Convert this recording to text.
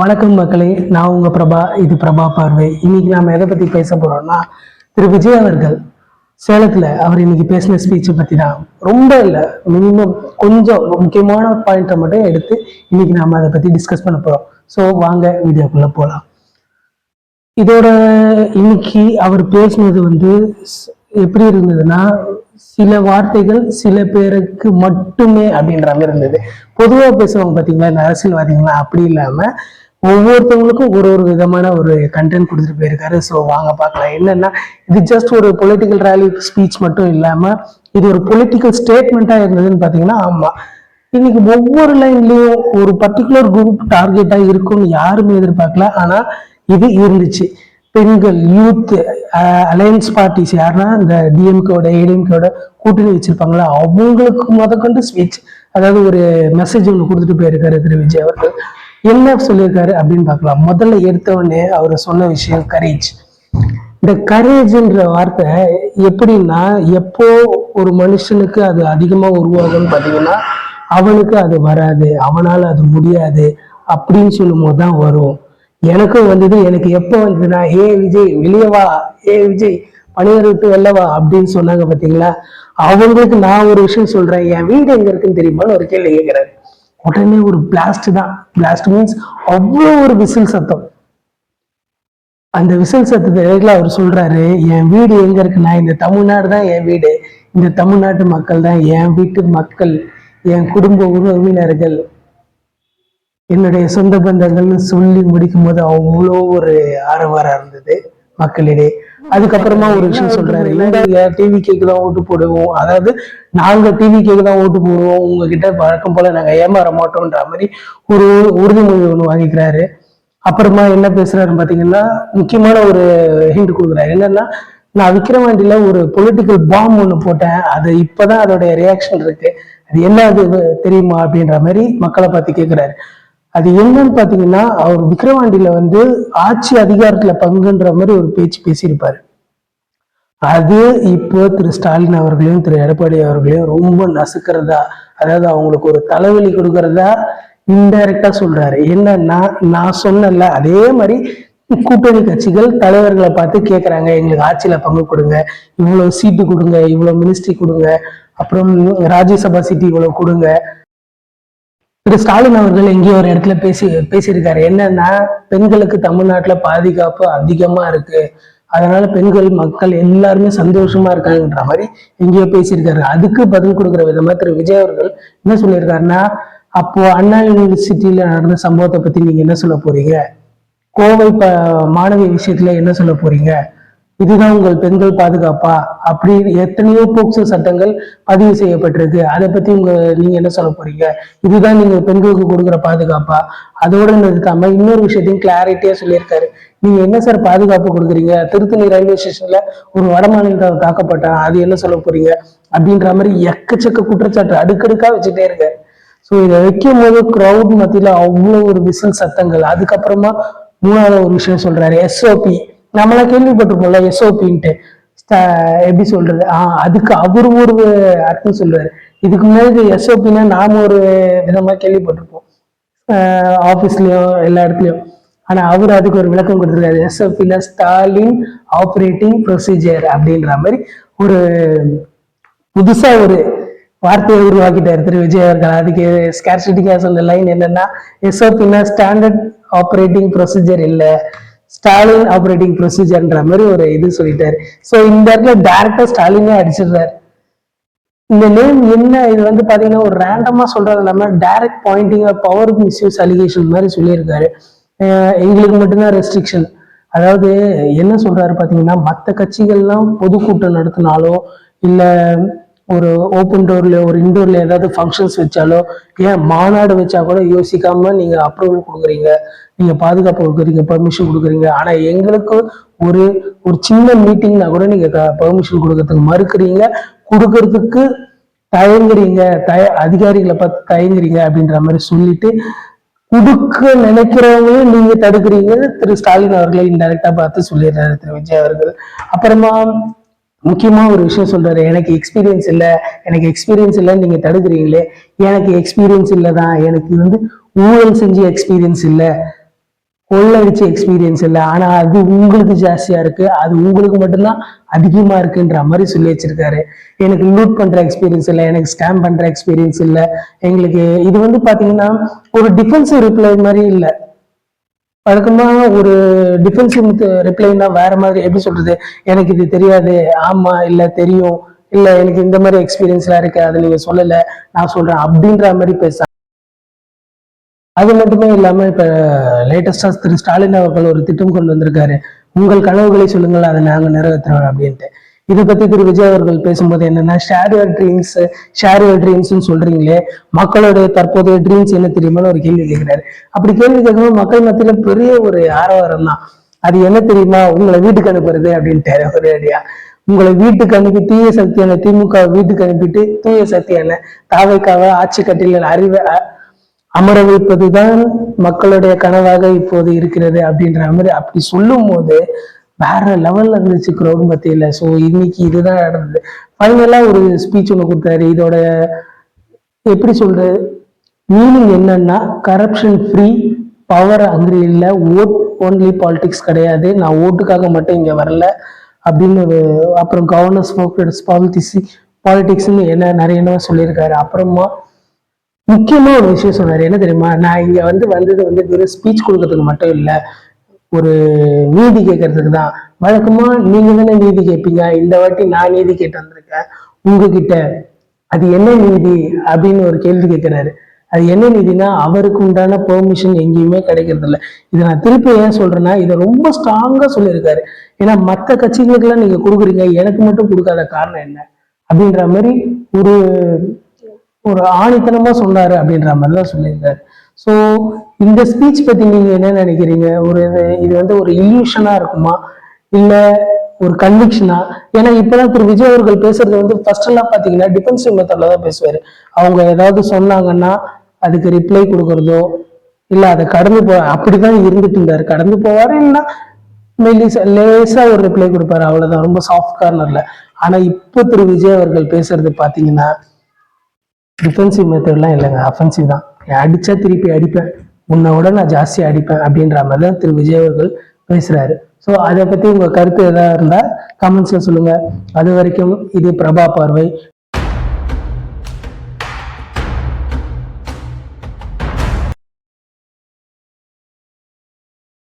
வணக்கம் மக்களே, நான் உங்க பிரபா. இது பிரபா பார்வை. இன்னைக்கு நாம எதை பத்தி பேச போறோம்னா, திரு விஜய் அவர்கள் சேலத்துல அவர் இன்னைக்கு பேசின ஸ்பீச்சை பத்தி தான். ரொம்ப இல்லை, மினிமம் கொஞ்சம் முக்கியமான பாயிண்ட்டை மட்டும் எடுத்து இன்னைக்கு நாம அதை பத்தி டிஸ்கஸ் பண்ண போறோம். ஸோ வாங்க வீடியோக்குள்ள போகலாம். இதோட இன்னைக்கு அவர் பேசினது எப்படி இருந்ததுன்னா, சில வார்த்தைகள் சில பேருக்கு மட்டுமே அப்படின்ற மாதிரி இருந்தது. பொதுவாக பேசுவாங்க பார்த்தீங்களா இந்த அரசியல்வாதிகள்லாம், அப்படி இல்லாம ஒவ்வொருத்தவங்களுக்கும் ஒரு ஒரு விதமான ஒரு கண்டென்ட் கொடுத்துட்டு போயிருக்காரு. ஸோ வாங்க பார்க்கலாம். என்னன்னா, இது ஜஸ்ட் ஒரு பொலிட்டிக்கல் ரேலி ஸ்பீச் மட்டும் இல்லாம இது ஒரு பொலிட்டிக்கல் ஸ்டேட்மெண்ட்டா இருந்ததுன்னு பார்த்தீங்கன்னா, ஆமா, இன்னைக்கு ஒவ்வொரு லைன்லயும் ஒரு பர்டிகுலர் குரூப் டார்கெட்டா இருக்கும்னு யாருமே எதிர்பார்க்கல. ஆனா இது இருந்துச்சு. பெண்கள், யூத், அலையன்ஸ் பார்ட்டிஸ், யாருன்னா இந்த டிஎம்கேட ஏடிஎம்கேட கூட்டணி வச்சிருப்பாங்களா, அவங்களுக்கு முதற்கொண்டு ஸ்பீச், அதாவது ஒரு மெசேஜ் ஒன்று கொடுத்துட்டு போயிருக்காரு திரு விஜய் அவர்கள். என்ன சொல்லியிருக்காரு அப்படின்னு பார்க்கலாம். முதல்ல எடுத்தவொடனே அவர் சொன்ன விஷயம் கரேஜ். இந்த கரேஜ்ன்ற வார்த்தை எப்படின்னா, எப்போ ஒரு மனுஷனுக்கு அது அதிகமா உருவாகும்னு பார்த்தீங்கன்னா, அவனுக்கு அது வராது, அவனால அது முடியாது அப்படின்னு சொல்லும் போது தான் வரும். எனக்கும் வந்தது. எனக்கு எப்போ வந்ததுன்னா, ஏ விஜய் வெளியே வா, ஏ விஜய் பணியரை விட்டு வெளில வா அப்படின்னு சொன்னாங்க பார்த்தீங்களா, அவங்களுக்கு நான் ஒரு விஷயம் சொல்றேன், என் வீடு எங்க இருக்குன்னு தெரியுமான்னு ஒரு கேள்வி கேட்கிறாரு. உடனே ஒரு பிளாஸ்ட் தான். பிளாஸ்ட் மீன்ஸ் அவ்வளோ ஒரு விசில் சத்தம். அந்த விசில் சத்தத்தை அவர் சொல்றாரு, என் வீடு எங்க இருக்குன்னா, இந்த தமிழ்நாடு தான் என் வீடு, இந்த தமிழ்நாட்டு மக்கள் தான் என் வீட்டு மக்கள், என் குடும்ப உறவினர்கள், என்னுடைய சொந்த பந்தங்கள்னு சொல்லி முடிக்கும் போது அவ்வளோ ஒரு ஆரவாரம் இருந்தது மக்களிடையே. அதுக்கப்புறமா ஒரு விஷயம் சொல்றாரு, இல்ல டிவி கேக்கு தான் ஓட்டு போடுவோம், அதாவது நாங்க டிவி கேக்கு தான் ஓட்டு போடுவோம், உங்ககிட்ட வழக்கம் போல நாங்க ஏமாற மாட்டோம்ன்ற மாதிரி ஒரு உறுதிமொழி ஒண்ணு வாங்கிக்கிறாரு. அப்புறமா என்ன பேசுறாருன்னு பாத்தீங்கன்னா, முக்கியமான ஒரு ஹிண்ட் கொடுக்குறாரு. என்னன்னா, நான் விக்கிரவாண்டியில ஒரு பொலிட்டிக்கல் பாம்பு ஒண்ணு போட்டேன், அது இப்பதான் அதோடைய ரியாக்ஷன் இருக்கு, அது என்ன அது தெரியுமா அப்படின்ற மாதிரி மக்களை பார்த்து கேட்கிறாரு. அது என்னன்னு பாத்தீங்கன்னா, அவர் விக்கிரவாண்டியில ஆட்சி அதிகாரத்துல பங்குன்ற மாதிரி ஒரு பேச்சு பேசியிருப்பாரு. அது இப்போ திரு ஸ்டாலின் அவர்களையும் திரு எடப்பாடி அவர்களையும் ரொம்ப நசுக்கிறதா, அதாவது அவங்களுக்கு ஒரு தலைவலி கொடுக்கறதா இன்டைரக்டா சொல்றாரு. என்னன்னா, நான் சொன்னல அதே மாதிரி கூட்டணி கட்சிகள் தலைவர்களை பார்த்து கேட்கறாங்க, எங்களுக்கு ஆட்சியில பங்கு கொடுங்க, இவ்வளவு சீட்டு கொடுங்க, இவ்வளவு மினிஸ்ட்ரி கொடுங்க, அப்புறம் ராஜ்யசபா சீட்டு இவ்வளவு கொடுங்க. திரு ஸ்டாலின் அவர்கள் எங்கேயோ ஒரு இடத்துல பேசியிருக்காரு. என்னன்னா, பெண்களுக்கு தமிழ்நாட்டுல பாதுகாப்பு அதிகமா இருக்கு, அதனால பெண்கள் மக்கள் எல்லாருமே சந்தோஷமா இருக்காங்கன்ற மாதிரி எங்கேயோ பேசியிருக்காரு. அதுக்கு பதில் கொடுக்குற விதமா திரு விஜய் அவர்கள் என்ன சொல்லியிருக்காருன்னா, அப்போ அண்ணா யூனிவர்சிட்டியில நடந்த சம்பவத்தை பத்தி நீங்க என்ன சொல்ல போறீங்க, கோவை மாணவி விஷயத்துல என்ன சொல்ல போறீங்க, இதுதான் உங்கள் பெண்கள் பாதுகாப்பா, அப்படி எத்தனையோ போக்சோ சட்டங்கள் பதிவு செய்யப்பட்டிருக்கு, அதை பத்தி நீங்க என்ன சொல்ல போறீங்க, இதுதான் நீங்க பெண்களுக்கு கொடுக்குற பாதுகாப்பா. அதோட நிறுத்தாம இன்னொரு விஷயத்தையும் கிளாரிட்டியா சொல்லியிருக்காரு. நீங்க என்ன சார் பாதுகாப்பு கொடுக்குறீங்க, திருத்தணி ரயில்வே ஸ்டேஷன்ல ஒரு வட மாநிலத்தால் தாக்கப்பட்டான், அது என்ன சொல்ல போறீங்க அப்படின்ற மாதிரி எக்கச்சக்க குற்றச்சாட்டு அடுக்கடுக்கா வச்சுட்டே இருக்காரு. ஸோ இதை வைக்கும் போது கிரௌட் மத்தியில அவ்வளோ ஒரு விசில் சத்தங்கள். அதுக்கப்புறமா மூணாவது ஒரு விஷயம் சொல்றாரு, எஸ்ஓபி. நம்மளாம் கேள்விப்பட்டிருப்போம்ல எஸ்ஓபின்ட்டு, எப்படி சொல்றது, அதுக்கு அவரு ஒரு அர்த்தம் சொல்றாரு. இதுக்கு முன்னாடி எஸ்ஓபின்னா நாம ஒரு விதமா கேள்விப்பட்டிருப்போம் ஆபீஸ்லயும் எல்லா இடத்துலயும். ஆனா அவரு அதுக்கு ஒரு விளக்கம் கொடுத்துருக்காரு. எஸ்ஓபின்னா ஸ்டாலின் ஆப்ரேட்டிங் ப்ரொசீஜர் அப்படின்ற மாதிரி ஒரு புதுசா ஒரு வார்த்தையை உருவாக்கிட்டாரு திரு விஜய் அவர்கள். அதுக்கு ஸ்கேர்சிட்டிக்கா சொன்ன லைன் என்னன்னா, எஸ்ஓபின்னா ஸ்டாண்டர்ட் ஆப்ரேட்டிங் ப்ரொசீஜர் இல்லை, ஸ்டாலின் ஆப்ரேட்டிங் ப்ரொசீஜர்ன்ற மாதிரி ஒரு இது சொல்லிட்டாரு. ஸோ இந்த இடத்துல டைரக்டா ஸ்டாலினே அடிச்சிடுறாரு. இந்த நேம் என்ன, இது பாத்தீங்கன்னா ஒரு ரேண்டமா சொல்றது இல்லாம direct pointing power misuse allegation மாதிரி சொல்லியிருக்காரு. எங்களுக்கு மட்டும்தான் ரெஸ்ட்ரிக்ஷன். அதாவது என்ன சொல்றாரு பாத்தீங்கன்னா, மற்ற கட்சிகள்லாம் பொதுக்கூட்டம் நடத்தினாலோ இல்ல ஒரு ஓப்பன் டோர்ல ஒரு இன்டோர்ல ஏதாவது ஃபங்க்ஷன்ஸ் வச்சாலோ, ஏன் மாநாடு வச்சா கூட யோசிக்காம நீங்க அப்ரூவல் கொடுக்குறீங்க, நீங்க பாதுகாப்பு கொடுக்குறீங்க, பெர்மிஷன் கொடுக்குறீங்க. ஆனா எங்களுக்கு ஒரு ஒரு சின்ன மீட்டிங்னா கூட நீங்க பெர்மிஷன் கொடுக்கறதுக்கு மறுக்கிறீங்க, கொடுக்கறதுக்கு தயங்குறீங்க, அதிகாரிகளை பார்த்து தயங்குறீங்க அப்படின்ற மாதிரி சொல்லிட்டு கொடுக்க நினைக்கிறவங்களையும் நீங்க தடுக்கிறீங்க. திரு ஸ்டாலின் அவர்களை இன்டைரக்டா பார்த்து சொல்லிடுறாரு திரு விஜய் அவர்கள். அப்புறமா முக்கியமா ஒரு விஷயம் சொல்றாரு, எனக்கு எக்ஸ்பீரியன்ஸ் இல்லை, எனக்கு எக்ஸ்பீரியன்ஸ் இல்லைன்னு நீங்க தடுக்கிறீங்களே, எனக்கு எக்ஸ்பீரியன்ஸ் இல்லைதான், எனக்கு ஊழல் செஞ்சு எக்ஸ்பீரியன்ஸ் இல்லை, கொள்ளடிச்ச எக்ஸ்பீரியன்ஸ் இல்லை, ஆனா அது உங்களுக்கு ஜாஸ்தியா இருக்கு, அது உங்களுக்கு மட்டும்தான் அதிகமா இருக்குன்ற மாதிரி சொல்லி வச்சிருக்காரு. எனக்கு லூட் பண்ற எக்ஸ்பீரியன்ஸ் இல்லை, எனக்கு ஸ்கேம் பண்ற எக்ஸ்பீரியன்ஸ் இல்லை. எங்களுக்கு இது வந்து பாத்தீங்கன்னா ஒரு டிஃபென்சிவ் ரிப்ளை மாதிரி இல்லை. வழக்கமா ஒரு டிஃபென்சிவ் ரிப்ளைனா வேற மாதிரி, எப்படி சொல்றது, எனக்கு இது தெரியாது, ஆமா இல்ல தெரியும், இல்ல எனக்கு இந்த மாதிரி எக்ஸ்பீரியன்ஸ்லாம் இருக்கு, அதை நீங்க சொல்லல, நான் சொல்றேன் அப்படின்ற மாதிரி பேச. அது மட்டுமே இல்லாம இப்ப லேட்டஸ்டா திரு ஸ்டாலின் அவர்கள் ஒரு திட்டம் கொண்டு வந்திருக்காரு, உங்கள் கனவுகளை சொல்லுங்கள் அதை நாங்க நிறைவேற்றுறோம் அப்படின்ட்டு. இதை பத்தி திரு விஜய் அவர்கள் பேசும்போது என்னன்னா, ஷேர் யுவர் ட்ரீம்ஸ்ன்னு சொல்றீங்களே, மக்களுடைய தற்போதைய ட்ரீம்ஸ் என்ன தெரியுமான்னு ஒரு கேள்வி கேட்கிறாரு. அப்படி கேள்வி கேட்கும்போது மக்கள் மத்தியில பெரிய ஒரு ஆரவாரம் தான். அது என்ன தெரியுமா, உங்களை வீட்டுக்கு அனுப்புறது அப்படின்ட்டு ஒரு ஐடியா. உங்களை வீட்டுக்கு அனுப்பி தீய சக்தியான திமுக வீட்டுக்கு அனுப்பிட்டு தூய சக்தியான தாவைக்காக ஆட்சி கட்டில அமர வைப்பதுதான் மக்களுடைய கனவாக இப்போது இருக்கிறது அப்படின்ற மாதிரி அப்படி சொல்லும் போது வேற லெவல்ல இருந்துச்சு க்ரௌட் மத்தியில. ஸோ இன்னைக்கு இதுதான் நடந்தது. ஃபைனலா ஒரு ஸ்பீச் ஒன்று கொடுத்தாரு. இதோட எப்படி சொல்றது மீனிங் என்னன்னா, கரப்ஷன் ஃப்ரீ, பவர் அங்கிரி இல்லை, ஓட் ஓன்லி பாலிடிக்ஸ் கிடையாது, நான் ஓட்டுக்காக மட்டும் இங்க வரல அப்படின்னு ஒரு, அப்புறம் கவர்னன்ஸ் பாலிடிக்ஸ்ன்னு என்ன நிறைய சொல்லியிருக்காரு. அப்புறமா முக்கியமா ஒரு விஷயம் சொன்னாரு, என்ன தெரியுமா, நான் இங்க வந்தது வெறும் ஸ்பீச் கொடுக்கறதுக்கு மட்டும் இல்ல, ஒரு நீதி கேட்கறதுக்கு தான். வழக்கமா நீங்க தானே நீதி கேட்பீங்க, இந்த வாட்டி நான் நீதி கேட்டு வந்திருக்கேன் உங்ககிட்ட, அது என்ன நீதி அப்படின்னு ஒரு கேள்வி கேட்கிறாரு. அது என்ன நீதினா, அவருக்கு உண்டான பெர்மிஷன் எங்கேயுமே கிடைக்கிறது இல்லை. இதை நான் திருப்பி ஏன் சொல்றேன்னா, இதை ரொம்ப ஸ்ட்ராங்கா சொல்லியிருக்காரு. ஏன்னா மற்ற கட்சிகளுக்கெல்லாம் நீங்க கொடுக்குறீங்க, எனக்கு மட்டும் கொடுக்காத காரணம் என்ன அப்படின்ற மாதிரி ஒரு ஒரு ஆணித்தனமா சொன்னாரு அப்படின்ற மாதிரி தான் சொல்லியிருக்காரு. ஸோ இந்த ஸ்பீச் பத்தி நீங்க என்ன நினைக்கிறீங்க? இது ஒரு இல்யூஷனா இருக்குமா, இல்ல ஒரு கன்விக்ஷனா? ஏன்னா இப்பதான் திரு விஜய் அவர்கள் பேசுறது ஃபர்ஸ்ட் எல்லாம் பாத்தீங்கன்னா டிஃபென்சிவ் மெத்தட்ல தான் பேசுவாரு. அவங்க ஏதாவது சொன்னாங்கன்னா அதுக்கு ரிப்ளை கொடுக்கறதோ இல்ல அதை கடந்து அப்படிதான் இருந்துட்டு இருந்தாரு. கடந்து போவாரு, இல்லைன்னா லேசா ஒரு ரிப்ளை கொடுப்பாரு, அவ்வளவுதான், ரொம்ப சாஃப்ட் கார்னர்ல. ஆனா இப்போ திரு விஜய் அவர்கள் பேசுறது பாத்தீங்கன்னா டிஃபென்சிவ் மெத்தட்லாம் இல்லைங்க, அஃபென்சிவ் தான். அடிச்சா திருப்பி அடிப்பேன், உன்னை நான் ஜாஸ்தி அடிப்பேன் அப்படின்ற மாதிரி தான் திரு விஜய் அவர்கள் பேசுறாரு. ஸோ அதை பத்தி உங்க கருத்து எதாவது இருந்தா கமெண்ட்ஸ்ல சொல்லுங்க. அது வரைக்கும் இது பிரபா பார்வை.